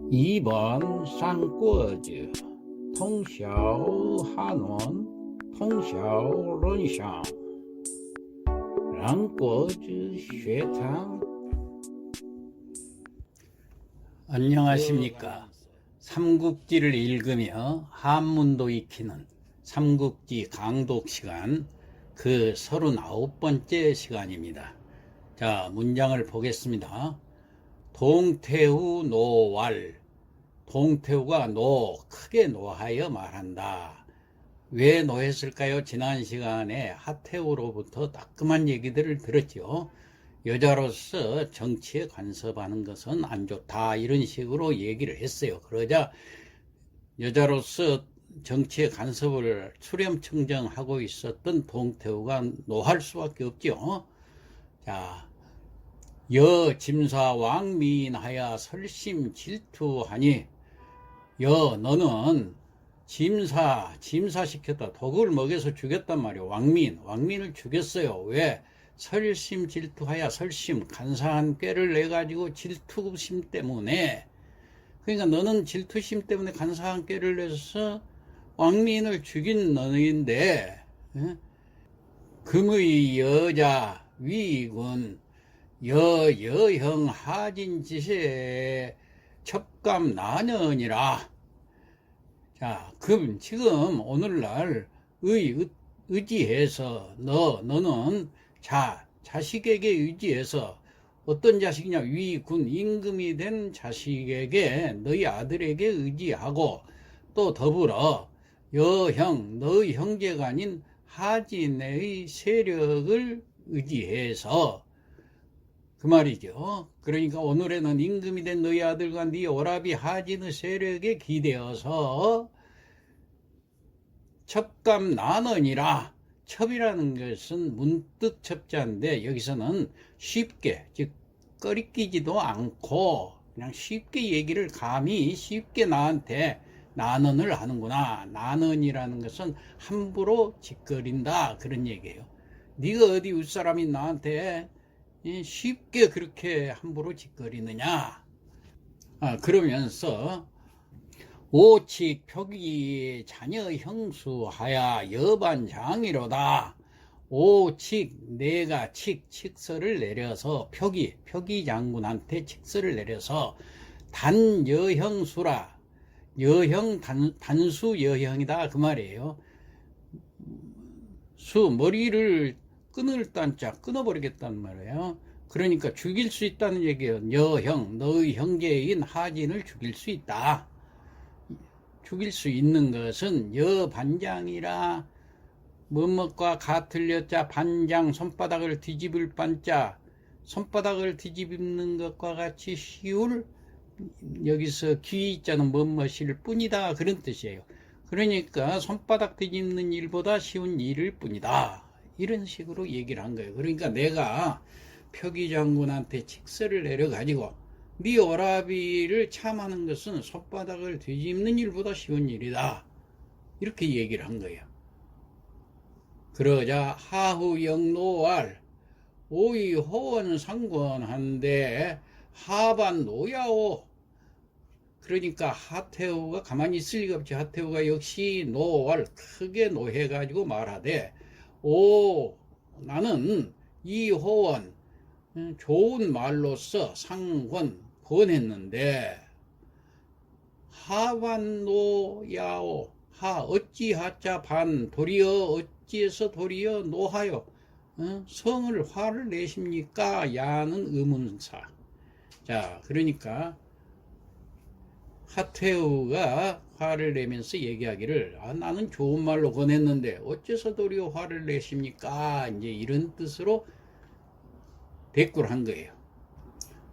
2번 三国子通晓汉文通晓论想让国子学堂。 안녕하십니까. 삼국지를 읽으며 한문도 익히는 삼국지 강독 시간 그 39번째 시간입니다. 자, 문장을 보겠습니다. 동태후 노왈. 동태후가 크게 노하여 말한다. 왜 노했을까요? 지난 시간에 하태후로부터 따끔한 얘기들을 들었죠. 여자로서 정치에 간섭하는 것은 안 좋다, 이런 식으로 얘기를 했어요. 그러자 여자로서 정치에 간섭을 수렴청정하고 있었던 동태후가 노할 수밖에 없죠. 자, 짐사 왕미인하여 설심 질투하니, 너는 짐사시켰다. 독을 먹여서 죽였단 말이에요. 왕민을 죽였어요. 왜? 설심 질투하여, 설심 간사한 꾀를 내가지고 질투심 때문에, 그러니까 너는 질투심 때문에 간사한 꾀를 내서 왕민을 죽인 너인데, 금의 여자 위군 여형 하진지세 첩감 나년이라. 자, 지금 오늘날 의지해서 너는 자식에게 의지해서, 어떤 자식이냐? 위군 임금이 된 자식에게, 너희 아들에게 의지하고, 또 더불어 너희 형제가 아닌 하진의 세력을 의지해서, 그 말이죠. 그러니까 오늘에는 임금이 된 너희 아들과 네 오라비 하진의 세력에 기대어서 첩감 나느니라. 첩이라는 것은 문득 첩자인데, 여기서는 쉽게, 즉 꺼리끼지도 않고 그냥 쉽게 얘기를 감히 쉽게 나한테 나는을 하는구나. 나는이라는 것은 함부로 짓거린다, 그런 얘기예요. 네가 어디 윗사람이 나한테 쉽게 그렇게 함부로 짓거리느냐. 그러면서 오칙 표기 자녀 형수하야 여반장이로다. 오칙, 내가 칙서를 내려서 표기 장군한테 칙서를 내려서 단여형수라. 단수 여형이다, 그 말이에요. 머리를 끊을 딴자, 끊어버리겠다는 말이에요. 그러니까 죽일 수 있다는 얘기예요. 너의 형제인 하진을 죽일 수 있다. 죽일 수 있는 것은 여반장이라. 뭐뭐과 같을 여자, 반장, 손바닥을 뒤집을 반자, 손바닥을 뒤집는 것과 같이 쉬울, 여기서 귀자는 뭐뭐일 뿐이다, 그런 뜻이에요. 그러니까 손바닥 뒤집는 일보다 쉬운 일일 뿐이다, 이런 식으로 얘기를 한 거예요. 그러니까 내가 표기장군한테 칙서를 내려가지고 네 오라비를 참하는 것은 손바닥을 뒤집는 일보다 쉬운 일이다, 이렇게 얘기를 한 거예요. 그러자 하후 영노왈 오이 호원 상권한데 하반 노야오. 그러니까 하태후가 가만히 있을 리가 없지. 하태후가 역시 노왈 크게 노해가지고 말하되, 나는 이 호원 좋은 말로써 상권 권했는데, 하반노야오. 어찌 하자 반, 도리어 어찌해서 도리어 노하여 성을 화를 내십니까? 야는 의문사. 자, 그러니까 하태후가 화를 내면서 얘기하기를, 나는 좋은 말로 권했는데 어째서 도리어 화를 내십니까? 이제 이런 뜻으로 대꾸를 한 거예요.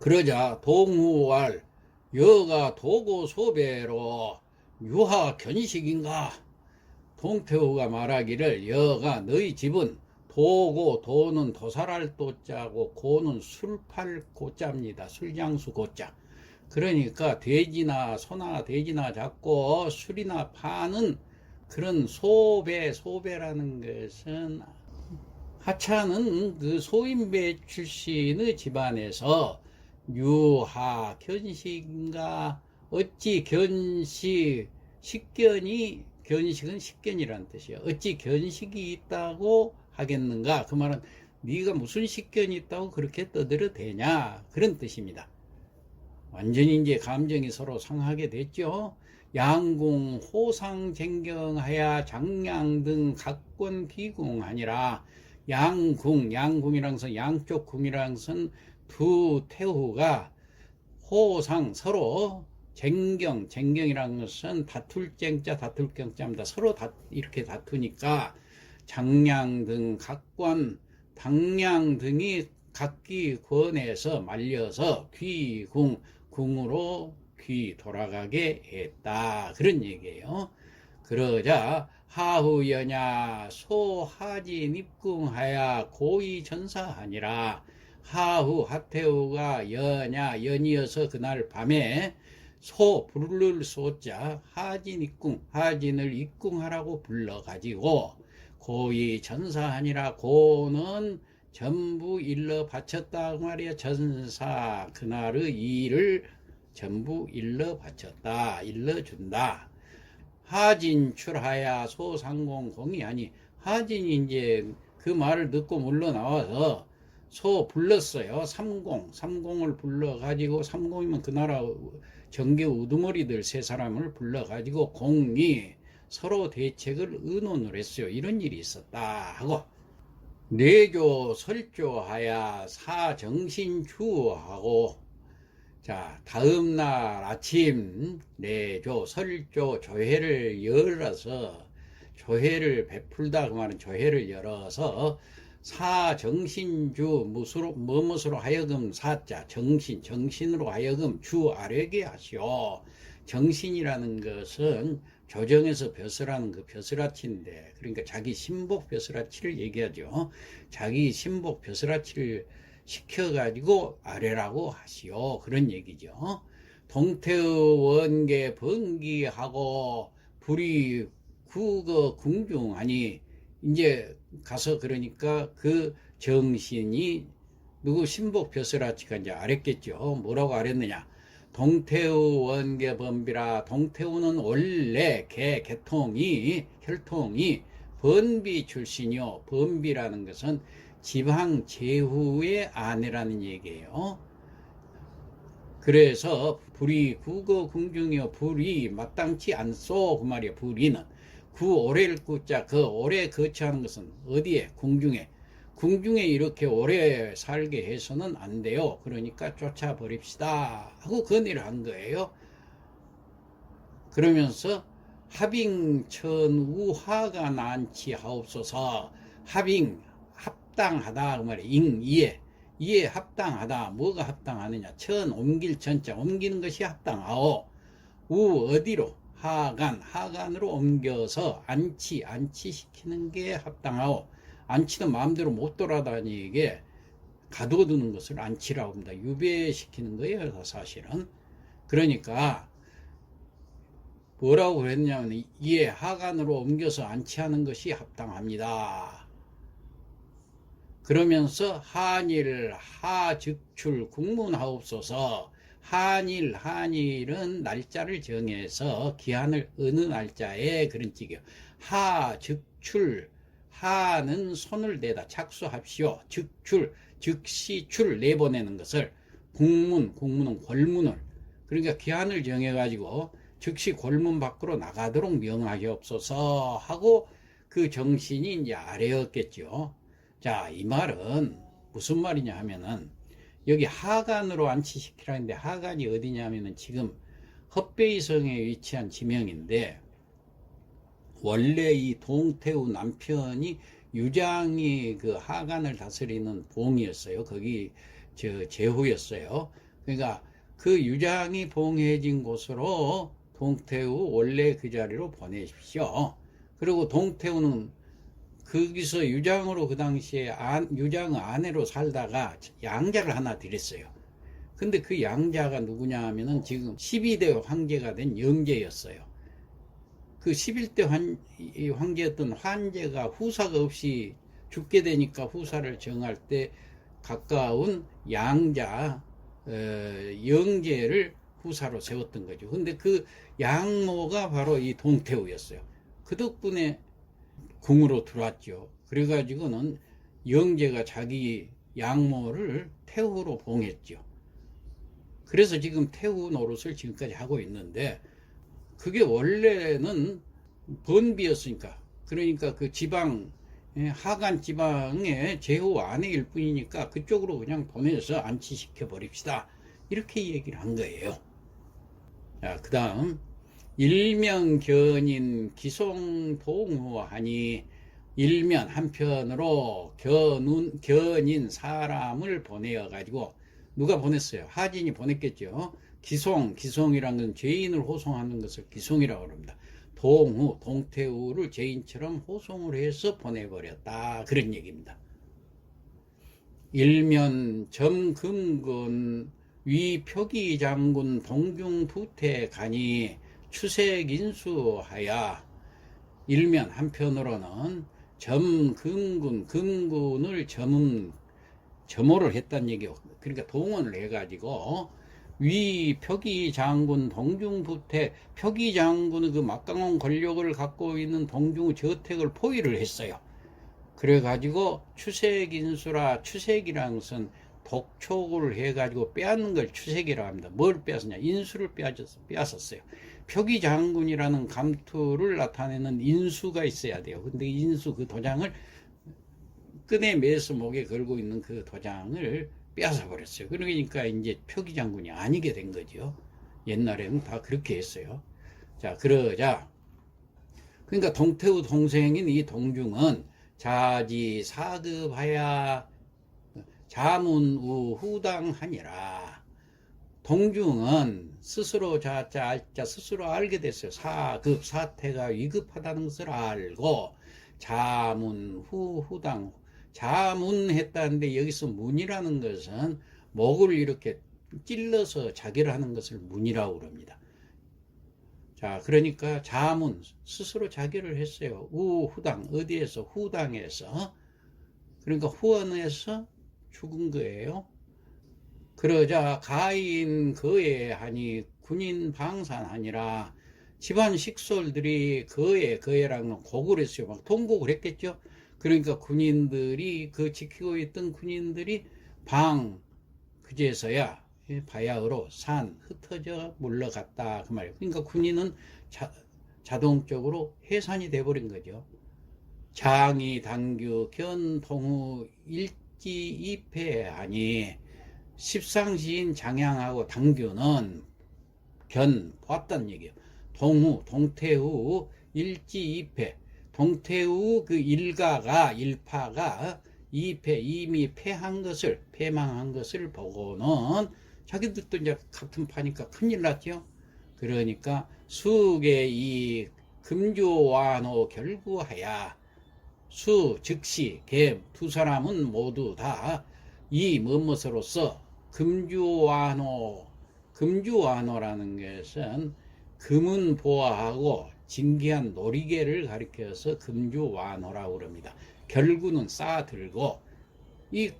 그러자 동후왈 여가 도고 소배로 유하 견식인가. 동태후가 말하기를, 여가 너희 집은 도는 도살할 도자고 고는 술팔 고자입니다. 술장수 고자. 그러니까 돼지나 소나 돼지나 잡고 술이나 파는 그런 소배라는 것은, 하차는 그 소인배 출신의 집안에서 유하 견식인가 어찌 견식, 식견이, 견식은 식견이라는 뜻이에요. 어찌 견식이 있다고 하겠는가? 그 말은 네가 무슨 식견이 있다고 그렇게 떠들어대냐? 그런 뜻입니다. 완전히 이제 감정이 서로 상하게 됐죠. 양궁 호상쟁경하야 장량 등 각권 비궁하니라. 양궁이란 것은 양쪽 궁이란 것은 두 태후가 호상 서로 쟁경이라는 것은 다툴 쟁자 다툴 경자입니다. 서로 이렇게 다투니까 장량 등 각권 당량 등이 각기 권해서 말려서 궁으로 귀 돌아가게 했다. 그런 얘기예요. 그러자 하후연야 소하진 입궁하야 고의전사하니라. 하태우가 연이어서 그날 밤에 부를 소자 하진을 입궁하라고 불러가지고 고의전사하니라. 고는 전부 일러 바쳤다 그 말이야. 전사 그날의 일을 전부 일러 바쳤다, 일러준다. 하진출하야 소상공공이 아니, 하진이 이제 그 말을 듣고 물러나와서 불렀어요. 삼공을 불러가지고, 삼공이면 그 나라 정계 우두머리들 세 사람을 불러가지고 공이 서로 대책을 의논을 했어요. 이런 일이 있었다 하고, 내조 설조하야 사정신주하고, 자, 다음날 아침 내조 설조 조회를 열어서 조회를 베풀다 그 말은 조회를 열어서 사정신주 무엇으로 하여금 사자 정신으로 하여금 주 아뢰게 하시오. 정신이라는 것은 조정에서 벼슬하는 그 벼슬아치인데, 그러니까 자기 신복 벼슬아치를 얘기하죠. 자기 신복 벼슬아치를 시켜가지고 아뢰라고 하시오. 그런 얘기죠. 동태의 원계 번기하고 불이 국어 궁중하니, 이제 가서 그러니까 그 정신이 누구 신복 벼슬아치가 이제 아랬겠죠. 뭐라고 아랬느냐. 동태의 원계 번비라. 동태우는 원래 혈통이 번비 출신이요. 번비라는 것은 지방 제후의 아내라는 얘기예요. 그래서 불이 국어 궁중이요. 불이 마땅치 않소 그 말이에요. 불이는 오래를 꾸자 그 오래 거처하는 것은 어디에? 궁중에 이렇게 오래 살게 해서는 안 돼요. 그러니까 쫓아버립시다 하고 건의를 한 거예요. 그러면서 합ing천우하가 난치하옵소서. 합당하다 그 말이에요. 이에 합당하다. 뭐가 합당하느냐. 천 옮길 천자 옮기는 것이 합당하오. 어디로? 하간으로 옮겨서 안치시키는 게 합당하오. 안치는 마음대로 못 돌아다니게 가둬두는 것을 안치라고 합니다. 유배시키는 거예요, 사실은. 그러니까 뭐라고 그랬냐면 이에 하간으로 옮겨서 안치하는 것이 합당합니다. 그러면서 하즉출 국문하옵소서. 한일은 날짜를 정해서 기한을 어느 날짜에 그런 뜻이에요. 하즉출 하는 손을 대다 착수합시오. 즉시 내보내는 것을 국문은 골문을 그러니까 기한을 정해가지고 즉시 골문 밖으로 나가도록 명하시옵소서 하고 그 정신이 이제 아래였겠죠. 자, 이 말은 무슨 말이냐 하면은 여기 하간으로 안치시키라는데 하간이 어디냐 하면은 지금 헛베이성에 위치한 지명인데 원래 이 동태우 남편이 유장이 그 하간을 다스리는 봉이었어요. 거기 제후였어요. 그러니까 그 유장이 봉해진 곳으로 동태우 원래 그 자리로 보내십시오. 그리고 동태우는 거기서 유장으로 그 당시에 유장 아내로 살다가 양자를 하나 드렸어요. 근데 그 양자가 누구냐 하면은 지금 12대 황제가 된 영제였어요. 그 11대 황제였던 환제가 후사가 없이 죽게 되니까 후사를 정할 때 가까운 양자 영제를 후사로 세웠던 거죠. 근데 그 양모가 바로 이 동태우였어요. 그 덕분에 궁으로 들어왔죠. 그래가지고는 영제가 자기 양모를 태후로 봉했죠. 그래서 지금 태후 노릇을 지금까지 하고 있는데, 그게 원래는 번비였으니까, 그러니까 그 지방, 하간 지방의 제후 아내일 뿐이니까 그쪽으로 그냥 보내서 안치시켜 버립시다, 이렇게 얘기를 한 거예요. 자, 그 다음 일명견인 기송동우하니, 일면 한편으로 견인 사람을 보내어 가지고, 누가 보냈어요? 하진이 보냈겠죠. 기송이란 건 죄인을 호송하는 것을 기송이라고 합니다. 동태우를 죄인처럼 호송을 해서 보내버렸다, 그런 얘기입니다. 일면 점금군 위표기 장군 동중부태 간이 추색인수하여, 일면 한편으로는 금군을 점호를 했다는 얘기요. 그러니까 동원을 해가지고 위 표기 장군 동중부태, 표기 장군의 그 막강한 권력을 갖고 있는 동중의 저택을 포위를 했어요. 그래가지고 추색인수라, 추색이라는 것은 독촉을 해가지고 빼앗는 걸 추색이라고 합니다. 뭘 빼앗았냐? 인수를 빼앗았어요. 표기 장군이라는 감투를 나타내는 인수가 있어야 돼요. 근데 인수 그 도장을, 끈에 매서 목에 걸고 있는 그 도장을 빼앗아 버렸어요. 그러니까 이제 표기 장군이 아니게 된 거죠. 옛날에는 다 그렇게 했어요. 자, 그러자 그러니까 동태우 동생인 이 동중은 자지 사급하야 자문우 후당하니라. 동중은 스스로 스스로 알게 됐어요. 사급, 사태가 위급하다는 것을 알고, 후당, 자문했다는데, 여기서 문이라는 것은 목을 이렇게 찔러서 자결을 하는 것을 문이라고 그럽니다. 자, 그러니까 스스로 자결을 했어요. 후당, 어디에서? 후당에서. 그러니까 후원에서 죽은 거예요. 그러자 가인 거예하니 군인 방산하니라. 집안 식솔들이 거예라는 곡을 했어요. 막 통곡을 했겠죠. 그러니까 군인들이, 그 지키고 있던 군인들이 그제서야 바야흐로 흩어져 물러갔다, 그 말이에요. 그러니까 군인은 자동적으로 해산이 돼버린 거죠. 장이 당규 견동우 일지이패하니, 십상시인 장양하고 당규는 봤다는 얘기예요. 동태후 일지이패, 동태후 그 일파가 이미 패망한 것을 보고는, 자기들도 이제 같은 파니까 큰일 났죠. 그러니까 수계 이 금주완호 결구하야, 즉시 개 두 사람은 모두 다 이 무엇으로서 금주완호라는 것은 금은 보아하고 진귀한 놀이개를 가리켜서 금주완호라고 합니다. 결구는 쌓아들고, 이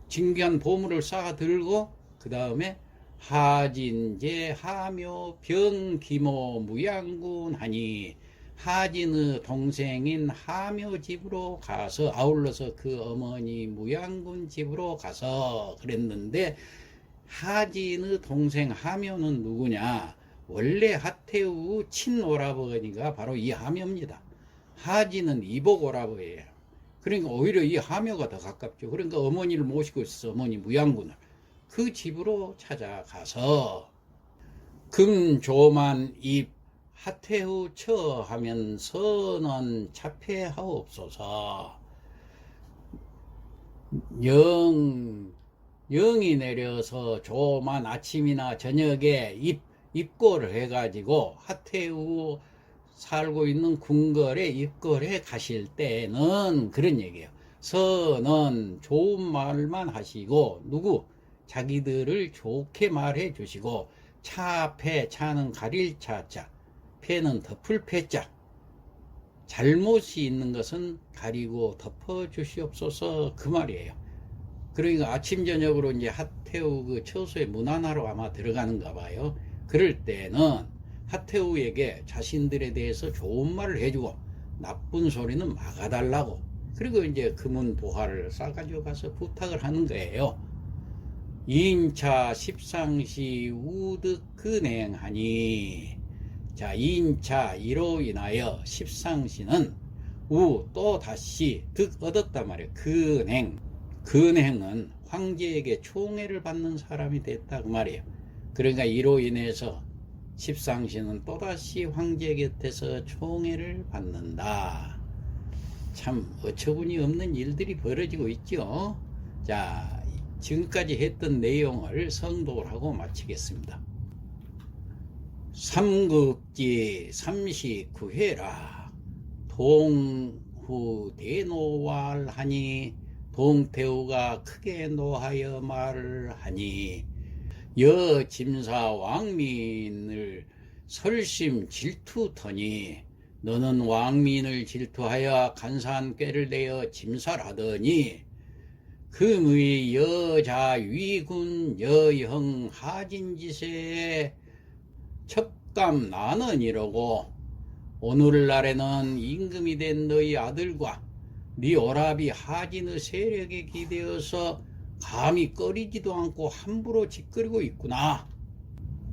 진귀한 보물을 쌓아들고, 그 다음에 하진제 하묘 병기모 무양군 하니, 하진의 동생인 하묘 집으로 가서, 아울러서 그 어머니 무양군 집으로 가서 그랬는데, 하진의 동생 하묘는 누구냐? 원래 하태우 친오라버니가 바로 이 하묘입니다. 하진은 이복 오라버예요. 그러니까 오히려 이 하묘가 더 가깝죠. 그러니까 어머니를 모시고 있어서 어머니 무양군을 그 집으로 찾아가서, 금조만 입 하태후 처하면 선언 자폐하옵소서. 영이 내려서 조만 아침이나 저녁에 입고를 해가지고 하태후 살고 있는 궁궐에 입궐에 가실 때는, 그런 얘기예요. 선언, 좋은 말만 하시고, 자기들을 좋게 말해 주시고, 차는 가릴 차자, 패는 덮을 패자, 잘못이 있는 것은 가리고 덮어 주시옵소서, 그 말이에요. 그러니까 아침 저녁으로 이제 하태우 그 처소에 문안하러 아마 들어가는가 봐요. 그럴 때는 하태우에게 자신들에 대해서 좋은 말을 해주고 나쁜 소리는 막아달라고, 그리고 이제 금은 보화를 싸가지고 가서 부탁을 하는 거예요. 인차 십상시 우득근행하니, 자, 인차 이로 인하여 십상시는 또 다시 득 얻었단 말이에요. 근행은 황제에게 총애를 받는 사람이 됐다 그 말이에요. 그러니까 이로 인해서 십상시는 또다시 황제 곁에서 총애를 받는다. 참 어처구니 없는 일들이 벌어지고 있죠. 자, 지금까지 했던 내용을 성독을 하고 마치겠습니다. 삼극지 39회라 동후대노왈하니, 동태후가 크게 노하여 말을 하니, 여짐사 왕민을 설심 질투터니, 너는 왕민을 질투하여 간사한 꾀를 내어 짐살하더니, 금의 여자 위군 여형 하진지세에 첩감 나는 이러고, 오늘날에는 임금이 된 너희 아들과 네 오라비 하진의 세력에 기대어서 감히 꺼리지도 않고 함부로 짓거리고 있구나.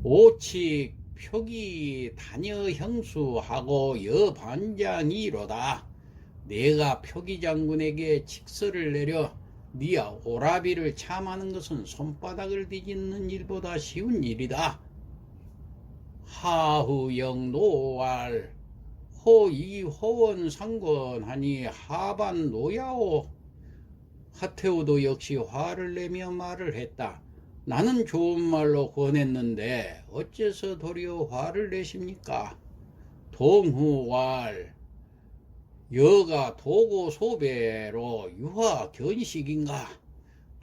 오직 표기 다녀 형수하고 여반장이로다. 내가 표기 장군에게 직서를 내려 네 오라비를 참하는 것은 손바닥을 뒤집는 일보다 쉬운 일이다. 하후영 노왈 호이호원 상권하니 하반 노야오. 하태우도 역시 화를 내며 말을 했다. 나는 좋은 말로 권했는데 어째서 도리어 화를 내십니까? 동후왈 여가 도고소배로 유화 견식인가?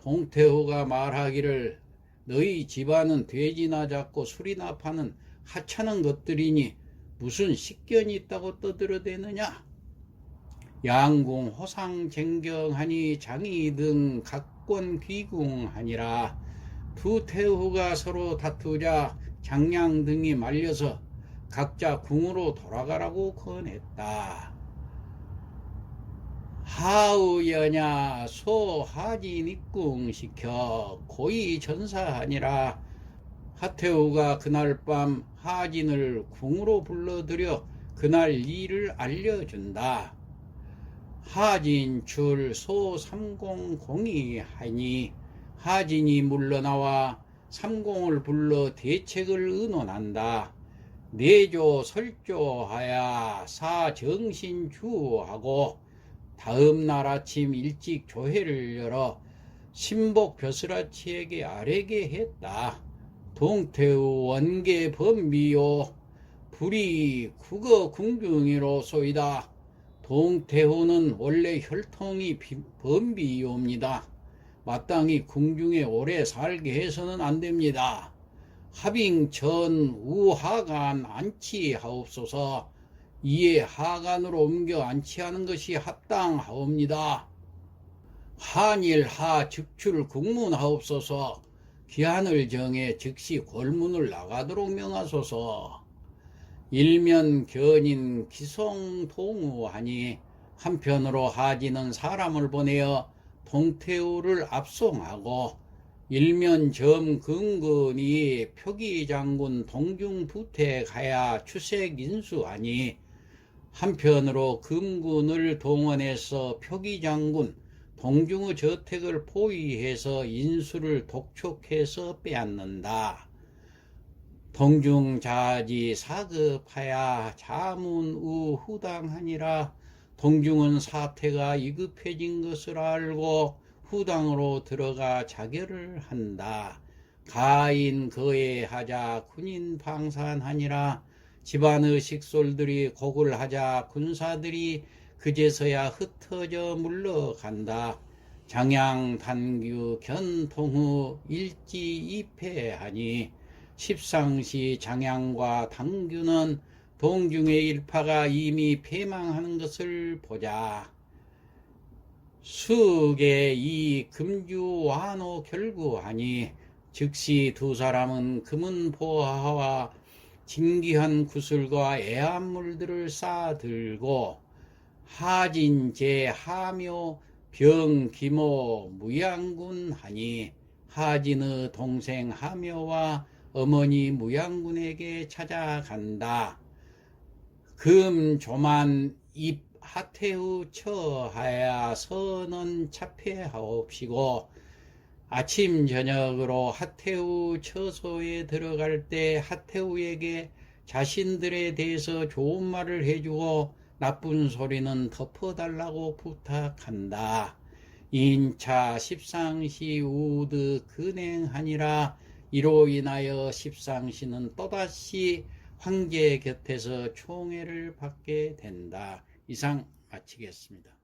동태후가 말하기를 너희 집안은 돼지나 잡고 술이나 파는 하찮은 것들이니 무슨 식견이 있다고 떠들어대느냐? 양궁 호상쟁경하니 장이 등 각권 귀궁하니라. 두 태후가 서로 다투자 장량 등이 말려서 각자 궁으로 돌아가라고 권했다. 하우여냐 소하진입궁 시켜 고이 전사하니라. 하태우가 그날 밤 하진을 궁으로 불러들여 그날 일을 알려준다. 하진출 소삼공공이 하니, 하진이 물러나와 삼공을 불러 대책을 의논한다. 내조 설조하야 사정신주하고 다음 날 아침 일찍 조회를 열어 신복 벼슬아치에게 아뢰게 했다. 동태후 원계 범비요 불이 국어 궁중이로소이다. 동태후는 원래 혈통이 범비요입니다. 마땅히 궁중에 오래 살게 해서는 안 됩니다. 합ing 전 우하간 안치하옵소서. 이에 하간으로 옮겨 안치하는 것이 합당하옵니다. 한일하 즉출 국문하옵소서. 기한을 정해 즉시 골문을 나가도록 명하소서. 일면 견인 기송동우하니, 한편으로 하진은 사람을 보내어 동태후를 압송하고, 일면 점근근이 표기장군 동중부택하야 추색인수하니, 한편으로 금군을 동원해서 표기장군 동중의 저택을 포위해서 인수를 독촉해서 빼앗는다. 동중자지 사급하야 자문우 후당하니라. 동중은 사태가 이급해진 것을 알고 후당으로 들어가 자결을 한다. 가인 거해하자 군인 방산하니라. 집안의 식솔들이 곡을 하자 군사들이 그제서야 흩어져 물러간다. 장양 단규 견통후 일지이패하니, 십상시 장양과 당규는 동중의 일파가 이미 패망하는 것을 보자. 수계 이 금주 완호 결구하니 즉시 두 사람은 금은 보화와 진귀한 구슬과 애암물들을 쌓아들고 하진제 하묘 병기모 무양군 하니 하진의 동생 하묘와 어머니 무양군에게 찾아간다. 금조만 입 하태후 처하야 선언 차폐하옵시고 아침 저녁으로 하태후 처소에 들어갈 때 하태후에게 자신들에 대해서 좋은 말을 해주고 나쁜 소리는 덮어달라고 부탁한다. 인차 십상시 우드 근행하니라. 이로 인하여 십상시는 또다시 황제 곁에서 총애를 받게 된다. 이상 마치겠습니다.